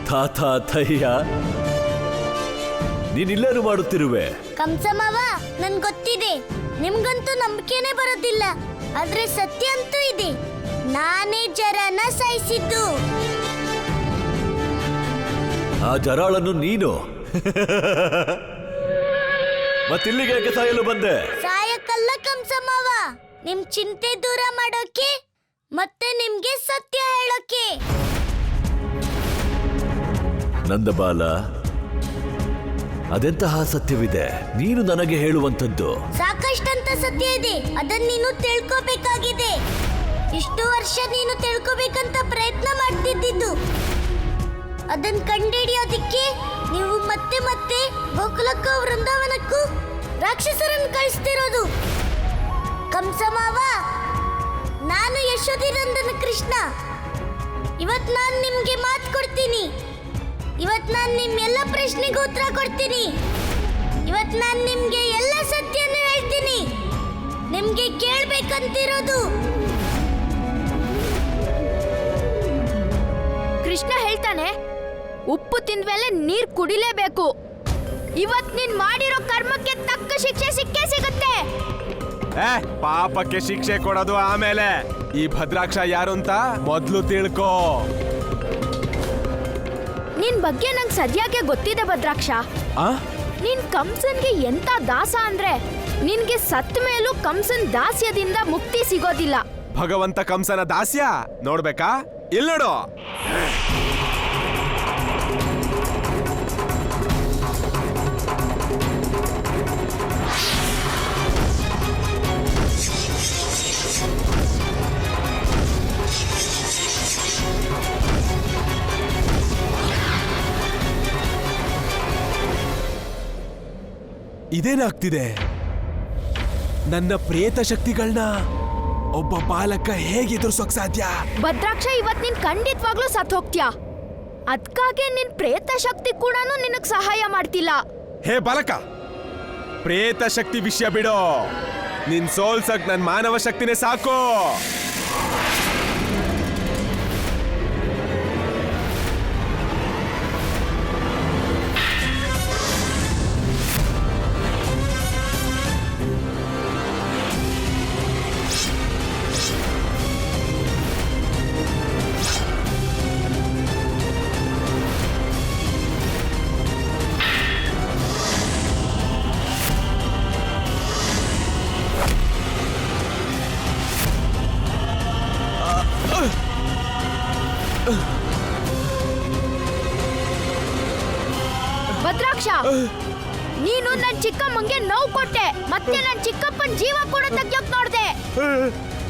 ತಾತ ಥಯ್ಯ, ನೀನಿಲ್ಲೇನು ಮಾಡುತ್ತಿರುವೆ? ಕಂಸಮಾವ, ನನ್ ಗೊತ್ತಿದೆ, ನಿಮ್ಗಂತೂ ನಂಬಿಕೆನೇ ಬರೋದಿಲ್ಲ. ಆದ್ರೆ ಸತ್ಯ ಅಂತೂ ಇದೆ, ನಾನೇ ಜರನ ಸಾಯಿಸಿದ್ದು. ಆ ಜರಾಳನ್ನು ನೀನು ಮತ್ತಿಲ್ಲಿಗೆ ಯಾಕೆ ಸಾಯಲು ಬಂದೆ? ಸಾಯಕ್ಕಲ್ಲ ಕಂಸಮಾವ, ನಿಮ್ ಚಿಂತೆ ದೂರ ಮಾಡೋಕೆ ಮತ್ತೆ ನಿಮ್ಗೆ ಸತ್ಯ ಹೇಳೋಕೆ. ನಂದಬಾಲ, ಅದೆಂತಹ ಸತ್ಯವಿದೆ ನೀನು ನನಗೆ ಹೇಳುವಂಥದ್ದು? ಸಾಕಷ್ಟಂತ ಸತ್ಯ ಇದೆ, ಅದನ್ನ ನೀನು ತಿಳ್ಕೋಬೇಕಾಗಿದೆ. ಇಷ್ಟು ವರ್ಷ ನೀನು ತಿಳ್ಕೋಬೇಕಂತ ಪ್ರಯತ್ನ ಮಾಡ್ತಿದ್ದಿದ್ದು. ಅದನ್ನ ಕಂಡುಹಿಡಿಯೋದಿಕ್ಕೆ ನೀವು ಮತ್ತೆ ಮತ್ತೆ ಗೋಕುಲಕ್ಕೂ ವೃಂದಾವನಕ್ಕೂ ರಾಕ್ಷಸರನ್ನು ಕಳಿಸ್ತಿರೋದು. ಕಂಸಮಾವ, ನಾನು ಯಶೋಧಿನಂದನ ಕೃಷ್ಣ. ಇವತ್ ನಾನು ನಿಮ್ಗೆ ಮಾತು ಕೊಡ್ತೀನಿ. ಇವತ್ ನಾನು ನಿಮ್ಮೆಲ್ಲ ಪ್ರಶ್ನೆಗೂ ಉತ್ತರ ಕೊಡ್ತೀನಿ. ಇವತ್ ನಾನು ನಿಮ್ಗೆ ಎಲ್ಲ ಸತ್ಯನ ಹೇಳ್ತೀನಿ. ನಿಮ್ಗೆ ಕೇಳ್ಬೇಕಂತಿರೋದು. ಕೃಷ್ಣ ಹೇಳ್ತಾನೆ, ಉಪ್ಪು ತಿಂದ್ಮೇಲೆ ನೀರ್ ಕುಡಿಲೇಬೇಕು. ಇವತ್ ನೀನ್ ಮಾಡಿರೋ ಕರ್ಮಕ್ಕೆ ತಕ್ಕ ಶಿಕ್ಷೆ ಸಿಕ್ಕೇ ಸಿಗುತ್ತೆ. ಪಾಪಕ್ಕೆ ಶಿಕ್ಷೆ ಕೊಡೋದು ಆಮೇಲೆ. ಈ ಭದ್ರಾಕ್ಷ ಯಾರು ಅಂತ ಮೊದ್ಲು ತಿಳ್ಕೋ. ನಿನ್ ಬಗ್ಗೆ ನಂಗೆ ಸರಿಯಾಗಿ ಗೊತ್ತಿದೆ ಭದ್ರಾಕ್ಷ. ನೀನ್ ಕಂಸನ್ಗೆ ಎಂತ ದಾಸ ಅಂದ್ರೆ ನಿನ್ಗೆ ಸತ್ತ ಮೇಲೂ ಕಂಸನ್ ದಾಸ್ಯದಿಂದ ಮುಕ್ತಿ ಸಿಗೋದಿಲ್ಲ. ಭಗವಂತ ಕಂಸನ ದಾಸ್ಯ ನೋಡ್ಬೇಕಾ? ಇಲ್ಲಿ ನೋಡು. ಇದೇನಾಗ್ತಿದೆ? ನನ್ನ ಪ್ರೇತ ಶಕ್ತಿಗಳನ್ನ ಒಬ್ಬ ಬಾಲಕ ಹೇಗೆ ಎದುರಿಸೋಕ್ ಸಾಧ್ಯ? ಭದ್ರಾಕ್ಷ, ಇವತ್ ನೀನ್ ಖಂಡಿತವಾಗ್ಲೂ ಸತ್ ಹೋಗ್ತೀಯಾ. ಅದ್ಕಾಗೆ ನಿನ್ ಪ್ರೇತ ಶಕ್ತಿ ಕೂಡ ನಿನಗ್ ಸಹಾಯ ಮಾಡ್ತಿಲ್ಲ. ಹೇ ಬಾಲಕ, ಪ್ರೇತ ಶಕ್ತಿ ವಿಷಯ ಬಿಡೋ. ನಿನ್ ಸೋಲ್ಸಕ್ ನನ್ ಮಾನವ ಶಕ್ತಿನೇ ಸಾಕು. ಭದ್ರಾಕ್ಷ, ನೀನು ನನ್ ಚಿಕ್ಕಮ್ಮಂಗೆ ನೋವು ಕೊಟ್ಟೆ, ಮತ್ತೆ ನನ್ ಚಿಕ್ಕಪ್ಪನ್ ಜೀವ ಕೂಡ ತೆಗ್ಯೋಕ್ ನೋಡ್ದೆ.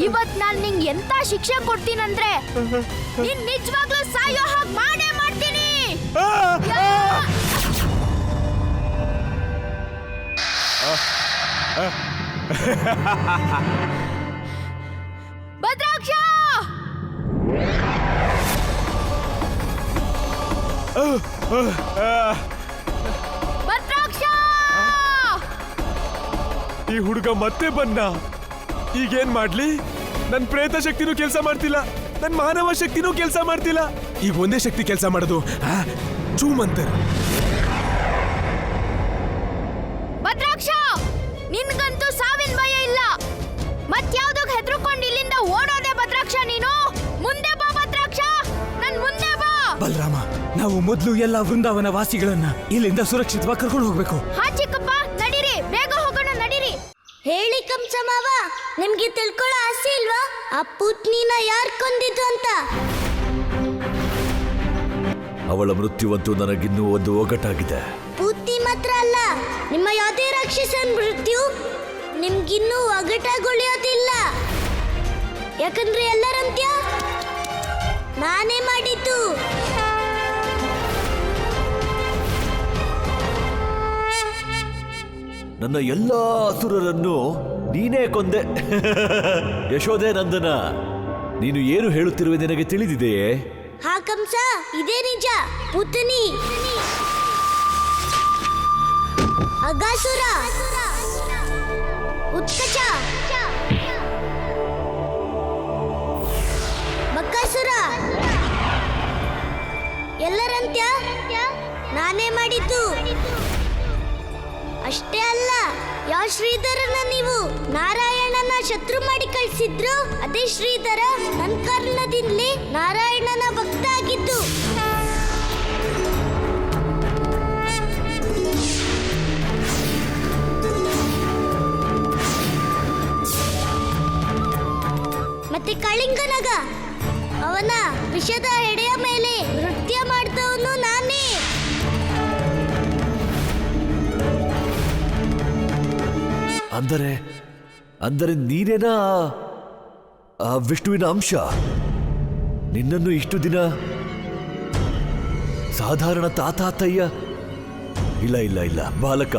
ಇವತ್ ನಾನ್ ನಿಂಗ್ ಎಂತ ಶಿಕ್ಷೆ ಕೊಡ್ತೀನಂದ್ರೆ ನೀನ್ ನಿಜವಾಗ್ಲೂ ಸಾಯೋ ಹಾಗೆ ಮಾಡೇ ಮಾಡ್ತೀನಿ. ಭದ್ರಾಕ್ಷ, ಭದ್ರಾಕ್ಷ, ಈ ಹುಡುಗ ಮತ್ತೆ ಬಂದ. ಈಗೇನ್ ಮಾಡ್ಲಿ? ನನ್ ಪ್ರೇತ ಶಕ್ತಿನೂ ಕೆಲಸ ಮಾಡ್ತಿಲ್ಲ, ನನ್ ಮಾನವ ಶಕ್ತಿನೂ ಕೆಲಸ ಮಾಡ್ತಿಲ್ಲ. ಈಗ ಒಂದೇ ಶಕ್ತಿ ಕೆಲಸ ಮಾಡೋದು, ಚೂಮಂತರ್. ಭದ್ರಾಕ್ಷ, ನಿನ್ಗಂತೂ ಸಾವಿನ ಭಯ ಇಲ್ಲ. ಮತ್ಯಾವ್ದಾಗ ಹೆದರ್ಕೊಂಡು ಇಲ್ಲಿಂದ ಓಡೋದೆ ಭದ್ರಾಕ್ಷ ನೀನು? ಮುಂದೆ ಬಾ ಭದ್ರಾಕ್ಷ, ನನ್ ಮುಂದೆ ಬಾ. ಬಲರಾಮ, ನಾವು ಮೊದಲು ಎಲ್ಲ ವೃಂದಾವನ ವಾಸಿಗಳನ್ನ ಇಲ್ಲಿಂದ ಸುರಕ್ಷಿತವಾಗಿ ಕರ್ಕೊಂಡು ಹೋಗ್ಬೇಕು. ಹಾ ಚಿಕ್ಕಪ್ಪ, ನಡೀರಿ, ಬೇಗ ಹೋಗೋಣ, ನಡೀರಿ. ಹೇಳಿ ಕಂಸ ಮಾವ, ನಿಮ್ಗೆ ತಿಳ್ಕೊಳ್ಳೋ ಆಸೆ ಇಲ್ವಾ ಆ ಪೂತ್ನಿನ ಯಾರ್ ಕೊಂದಿದ್ದು ಅಂತ? ಅವಳ ಮೃತ್ಯುವಂತೂ ನನಗಿನ್ನೂ ಒಂದು ಒಗಟಾಗಿದೆ. ಪೂತ್ನಿ ಮಾತ್ರ ಅಲ್ಲ, ನಿಮ್ಮ ಯಾವುದೇ ರಾಕ್ಷಸನ್ ಮೃತ್ಯು ನಿಮ್ಗಿನ್ನೂ ಒಗಟಾಗೊಳಿಯೋದಿಲ್ಲ. ಯಾಕಂದ್ರೆ ಎಲ್ಲರಂತ್ಯ ನಾನೇ ಮಾಡಿದ್ದು. ನನ್ನ ಎಲ್ಲಾ ಅಸುರರನ್ನು ನೀನೇ ಕೊಂದೆ. ಯಶೋದೆ ನಂದನ, ನೀನು ಏನು ಹೇಳುತ್ತಿರುವೆ ನಿನಗೆ ತಿಳಿದಿದೆಯೇ? ಹಾ ಕಂಸ, ಇದೇ ನಿಜ. ಪುತ್ನಿ, ಅಗಾಸುರ, ಉತ್ಕಚ, ಬಕಾಸುರ ಎಲ್ಲರಂತ್ಯ ನಾನೇ ಮಾಡಿದ್ದು. ಅಷ್ಟೇ ಅಲ್ಲ, ಯಾವ ಶ್ರೀಧರನ ನೀವು ನಾರಾಯಣನ ಶತ್ರು ಮಾಡಿ ಕಳಿಸಿದ್ರು, ಅದೇ ಶ್ರೀಧರ ನನ್ನ ಕಾರಣದಿಂದಲೇ ನಾರಾಯಣನ ಭಕ್ತ ಆಗಿದ್ದು. ಮತ್ತೆ ಕಳಿಂಗನಗ, ಅವನ ವಿಷದ ಹೆಡೆಯ ಮೇಲೆ ನೃತ್ಯ ಮಾಡ್ದವನು ನಾನೇ. ಅಂದರೆ ನೀನೇನಾ ಆ ವಿಷ್ಣುವಿನ ಅಂಶ? ನಿನ್ನನ್ನು ಇಷ್ಟು ದಿನ ಸಾಧಾರಣ ತಾತಾತಯ್ಯ? ಇಲ್ಲ ಇಲ್ಲ ಇಲ್ಲ ಬಾಲಕ,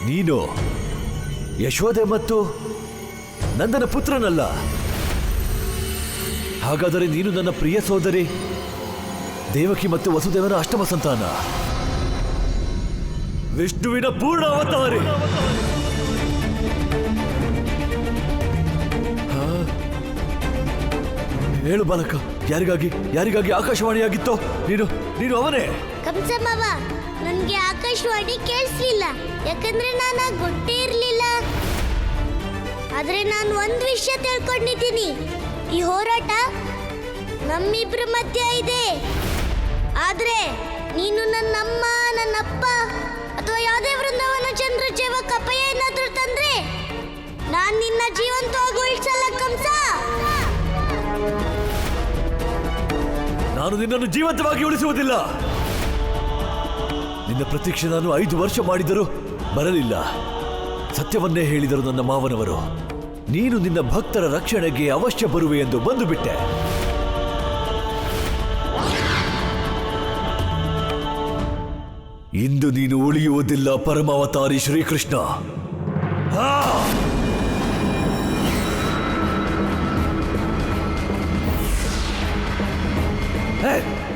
ನೀನು ಯಶೋದೆ ಮತ್ತು ನಂದನ ಪುತ್ರನಲ್ಲ. ಹಾಗಾದರೆ ನೀನು ನನ್ನ ಪ್ರಿಯ ಸೋದರಿ ದೇವಕಿ ಮತ್ತು ವಸುದೇವನ ಅಷ್ಟಮ ಸಂತಾನ, ವಿಷ್ಣುವಿನ ಪೂರ್ಣ ಅವತಾರಿ. ಹೇಳು ಬಾಲಕ, ಯಾರಿಗಾಗಿ ಆಕಾಶವಾಣಿಯಾಗಿತ್ತೋ? ನೀನು ಅವನೇ? ಕಂಸ ಮಾವ, ನನ್ಗೆ ಆಕಾಶವಾಣಿ ಕೇಳಿಸ್ಲಿಲ್ಲ, ಯಾಕಂದ್ರೆ ನಾನು ಗೊತ್ತೇ ಇರ್ಲಿಲ್ಲ. ಆದ್ರೆ ನಾನು ಒಂದ್ ವಿಷಯ ತಿಳ್ಕೊಂಡಿದ್ದೀನಿ, ಈ ಹೋರಾಟ ನಮ್ಮಿಬ್ರ ಮಧ್ಯ ಇದೆ. ಆದ್ರೆ ನೀನು ನನ್ನಮ್ಮ, ನನ್ನಪ್ಪ ಅಥವಾ ಯಾವುದೇ ವೃಂದಾವನ ಚಂದ್ರ ಜೀವಕ ಅಪಾಯ ಏನಾದ್ರೂ ತಂದ್ರೆ ನಾನ್ ನಿನ್ನ ಜೀವಂತವಾಗಿ ಉಳಿಸಲ್ಲ ಕಂಸ. ನಾನು ನಿನ್ನನ್ನು ಜೀವಂತವಾಗಿ ಉಳಿಸುವುದಿಲ್ಲ. ನಿನ್ನ ಪ್ರತೀಕ್ಷೆ ನಾನು 5 ವರ್ಷ ಮಾಡಿದರೂ ಬರಲಿಲ್ಲ. ಸತ್ಯವನ್ನೇ ಹೇಳಿದರು ನನ್ನ ಮಾವನವರು. ನೀನು ನಿನ್ನ ಭಕ್ತರ ರಕ್ಷಣೆಗೆ ಅವಶ್ಯ ಬರುವೆ ಎಂದು ಬಂದು ಬಿಟ್ಟೆ. ಇಂದು ನೀನು ಉಳಿಯುವುದಿಲ್ಲ ಪರಮಾವತಾರಿ ಶ್ರೀಕೃಷ್ಣ. ಹಾ!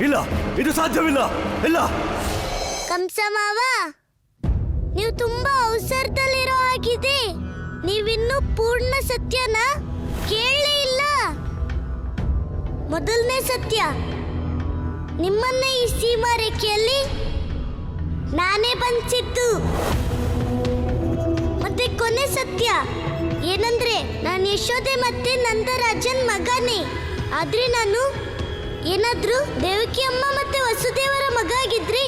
ಇಲ್ಲ, ಇದು ಸಾಧ್ಯವಿಲ್ಲ. ಇಲ್ಲ, ಕಂಸ ಮಾವ, ನೀವು ತುಂಬಾ ಅವಸರದಲ್ಲಿರೋ ಹಾಗಿದೆ. ನೀವಿನ್ನೂ ಪೂರ್ಣ ಸತ್ಯನ ಕೇಳೇ ಇಲ್ಲ. ಮೊದಲನೇ ಸತ್ಯ, ನಿಮ್ಮನ್ನ ಈ ಸೀಮಾ ರೇಖೆಯಲ್ಲಿ ನಾನೇ ಬಂಧಿಸಿದ್ದು. ಮತ್ತೆ ಕೊನೆ ಸತ್ಯ ಏನಂದ್ರೆ, ನಾನು ಯಶೋದೆ ಮತ್ತೆ ನಂದರಾಜನ್ ಮಗನೇ. ಆದ್ರೆ ನಾನು ಏನಾದ್ರೂ ದೇವಕಿ ಅಮ್ಮ ಮತ್ತೆ ವಸುದೇವರ ಮಗ ಆಗಿದ್ರೆ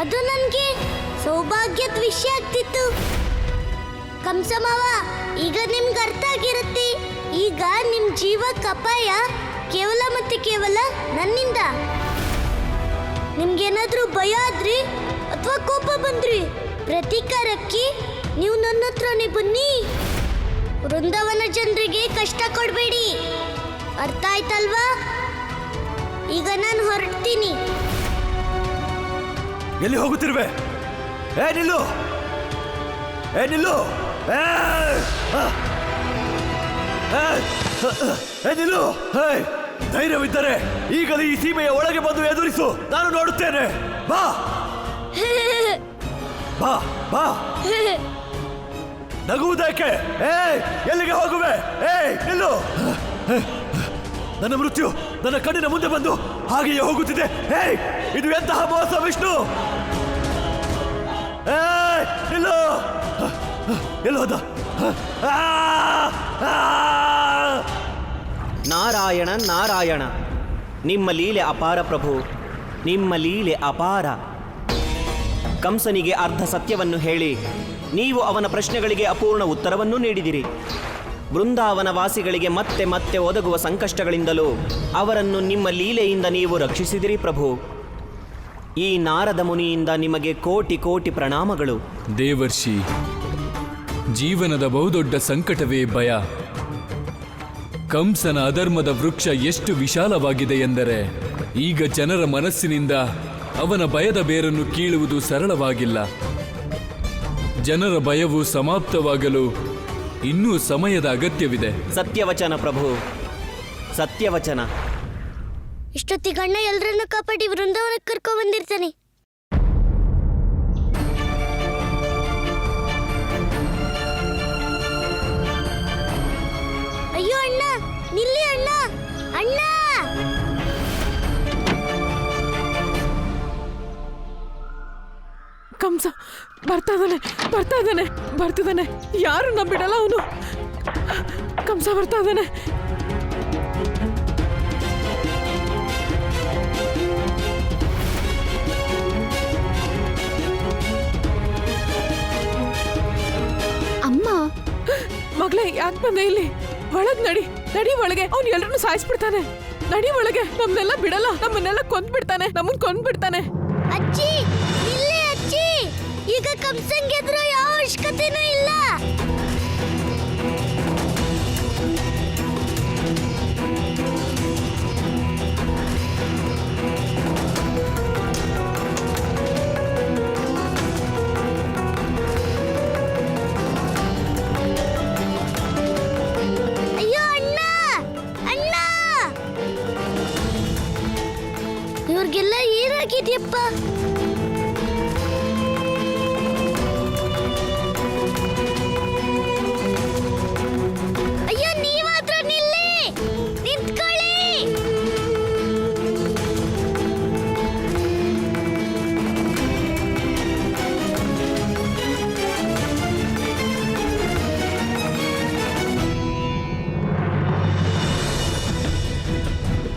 ಅದು ನನಗೆ ಸೌಭಾಗ್ಯದ ವಿಷಯ ಆಗ್ತಿತ್ತು. ಕಂಸ ಮಾವ, ಈಗ ನಿಮ್ಗೆ ಅರ್ಥ ಆಗಿರುತ್ತೆ. ಈಗ ನಿಮ್ ಜೀವಕ್ಕೆ ಅಪಾಯ ಕೇವಲ ಮತ್ತೆ ಕೇವಲ ನನ್ನಿಂದ. ನಿಮ್ಗೇನಾದ್ರೂ ಭಯ ಆದ್ರಿ ಅಥವಾ ಕೋಪ ಬಂದ್ರಿ, ಪ್ರತೀಕಾರಕ್ಕೆ ನೀವು ನನ್ನ ಹತ್ರನೇ ಬನ್ನಿ. ವೃಂದಾವನ ಜನರಿಗೆ ಕಷ್ಟ ಕೊಡಬೇಡಿ. ಅರ್ಥ ಆಯ್ತಲ್ವಾ? ಈಗ ನಾನು ಹೊರಡ್ತೀನಿ. ಎಲ್ಲಿ ಹೋಗುತ್ತಿರುವೆ? ಏ ನಿಲ್ಲು! ಏ ನಿಲ್ಲು! ಏ ನಿಲ್ಲು! ಧೈರ್ಯವಿದ್ದರೆ ಈಗಲೇ ಈ ಸೀಮೆಯ ಒಳಗೆ ಬಂದು ಎದುರಿಸು. ನಾನು ನೋಡುತ್ತೇನೆ. ಬಾ ಬಾ ಬಾ. ನಗುವುದೇಕೆ? ಎಲ್ಲಿಗೆ ಹೋಗುವೆ? ನಿಲ್ಲು! ನನ್ನ ಮೃತ್ಯು ನನ್ನ ಕಣ್ಣಿನ ಮುಂದೆ ಬಂದು ಹಾಗೆಯೇ ಹೋಗುತ್ತಿದೆ. ಇದು ಎಂತಹ ಮೋಸ ವಿಷ್ಣು! ನಿಲ್ಲು! ಎಲ್ಲಿ ಹೋದ? ನಾರಾಯಣ ನಾರಾಯಣ, ನಿಮ್ಮ ಲೀಲೆ ಅಪಾರ ಪ್ರಭು, ನಿಮ್ಮ ಲೀಲೆ ಅಪಾರ. ಕಂಸನಿಗೆ ಅರ್ಧ ಸತ್ಯವನ್ನು ಹೇಳಿ ನೀವು ಅವನ ಪ್ರಶ್ನೆಗಳಿಗೆ ಅಪೂರ್ಣ ಉತ್ತರವನ್ನು ನೀಡಿದಿರಿ. ಬೃಂದಾವನ ವಾಸಿಗಳಿಗೆ ಮತ್ತೆ ಮತ್ತೆ ಒದಗುವ ಸಂಕಷ್ಟಗಳಿಂದಲೂ ಅವರನ್ನು ನಿಮ್ಮ ಲೀಲೆಯಿಂದ ನೀವು ರಕ್ಷಿಸಿದಿರಿ ಪ್ರಭು. ಈ ನಾರದ ಮುನಿಯಿಂದ ನಿಮಗೆ ಕೋಟಿ ಕೋಟಿ ಪ್ರಣಾಮಗಳು. ದೇವರ್ಷಿ, ಜೀವನದ ಬಹುದೊಡ್ಡ ಸಂಕಟವೇ ಭಯ. ಕಂಸನ ಅಧರ್ಮದ ವೃಕ್ಷ ಎಷ್ಟು ವಿಶಾಲವಾಗಿದೆ ಎಂದರೆ ಈಗ ಜನರ ಮನಸ್ಸಿನಿಂದ ಅವನ ಭಯದ ಬೇರನ್ನು ಕೀಳುವುದು ಸರಳವಾಗಿಲ್ಲ. ಜನರ ಭಯವು ಸಮಾಪ್ತವಾಗಲು ಇನ್ನೂ ಸಮಯದ ಅಗತ್ಯವಿದೆ. ಸತ್ಯವಚನ ಪ್ರಭು, ಸತ್ಯವಚನ. ಇಷ್ಟೊತ್ತಿಗಣ್ಣ ಎಲ್ಲರನ್ನು ಕಾಪಾಡಿ ವೃಂದಾವನಕ್ಕೆ ಕರ್ಕೊಂಡ್ ಬಂದಿರ್ತಾನೆ. ಅಯ್ಯೋ ಅಣ್ಣ, ನಿಲ್ಲಿ ಅಣ್ಣ! ಅಣ್ಣ! ಕಂಸ ಬರ್ತಿದ್ದಾನೆ. ಯಾರು ಬಿಡಲ್ಲ ಅವನು. ಕಂಸ ಬರ್ತಾ ಇದ್ದಾನೆ. ಅಮ್ಮ, ಮಗಳೇ, ಯಾಕೆ ಬಂದೆ ಇಲ್ಲಿ? ಒಳಗ್ ನಡಿ ಒಳಗೆ. ಅವ್ನು ಎಲ್ಲರನ್ನು ಸಾಯಿಸ್ಬಿಡ್ತಾನೆ. ನಡಿ ಒಳಗೆ. ನಮ್ಮನ್ನೆಲ್ಲ ಬಿಡಲ್ಲ, ನಮ್ಮನ್ನೆಲ್ಲ ಕೊಂದ್ಬಿಡ್ತಾನೆ, ನಮ್ಮನ್ ಕೊಂದ್ಬಿಡ್ತಾನೆ. ಅಜ್ಜಿ, ನಿಲ್ಲಿ ಅಜ್ಜಿ! ಈಗ ಕಂಸಂಗೆ ಎದುರು ಯಾವ ಅವಶ್ಯಕತೆನೂ ಇಲ್ಲ. ಅಯ್ಯೋ ಅಣ್ಣ! ಅಣ್ಣ! ಇವ್ರಿಗೆಲ್ಲ ಏನಾಗಿದ್ಯಪ್ಪ? ಅಯ್ಯೋ, ನೀವಾದ್ರೂ ನಿಲ್ಲಿ! ನಿಂತ್ಕೊಳ್ಳಿ!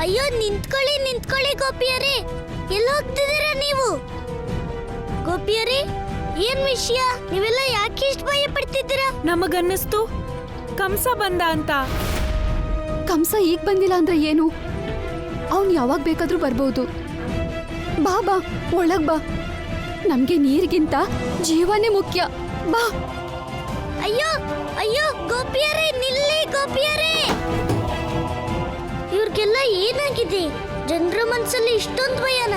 ಅಯ್ಯೋ, ನಿಂತ್ಕೊಳ್ಳಿ ಗೋಪಿಯರೇ! ಎಲ್ಲಿ ಹೋಗ್ತಿದ್ದೀರಾ ನೀವು? ಗೋಪಿಯರೇ, ಏನ್ ವಿಷಯ? ನೀವೆಲ್ಲ ಯಾಕೆ ಇಷ್ಟು ಭಯ ಪಡ್ತಿದ್ದೀರಾ? ನಮಗನ್ನಿಸ್ತು ಕಂಸ ಬಂದ ಅಂತ. ಕಂಸ ಈಗ ಬಂದಿಲ್ಲ ಅಂದ್ರೆ ಏನು? ಅವನು ಯಾವಾಗ ಬೇಕಾದ್ರೂ ಬರ್ಬೋದು. ಬಾ ಬಾ, ಒಳಗ್ ಬಾ. ನಮ್ಗೆ ನೀರಿಗಿಂತ ಜೀವನೇ ಮುಖ್ಯ. ಬಾ. ಅಯ್ಯೋ ಗೋಪಿಯರೇ, ನಿಲ್ಲಿ ಗೋಪಿಯರೇ! ಇವ್ರಿಗೆಲ್ಲ ಏನಾಗಿದೆ? ಜನರ ಮನಸ್ಸಲ್ಲಿ ಇಷ್ಟೊಂದು ಭಯನ?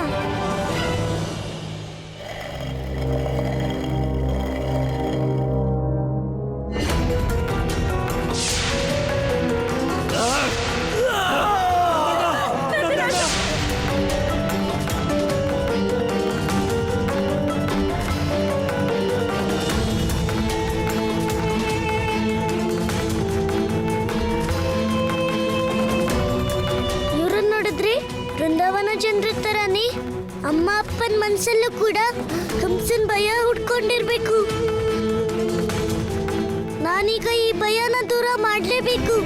ಜನರ ತರಾನೇ ಅಮ್ಮ ಅಪ್ಪನ ಮನ್ಸಲ್ಲೂ ಕೂಡ ಕಂಸನ್ ಭಯ ಹುಡ್ಕೊಂಡಿರ್ಬೇಕು. ನಾನೀಗ ಈ ಭಯನ ದೂರ ಮಾಡ್ಲೇಬೇಕು.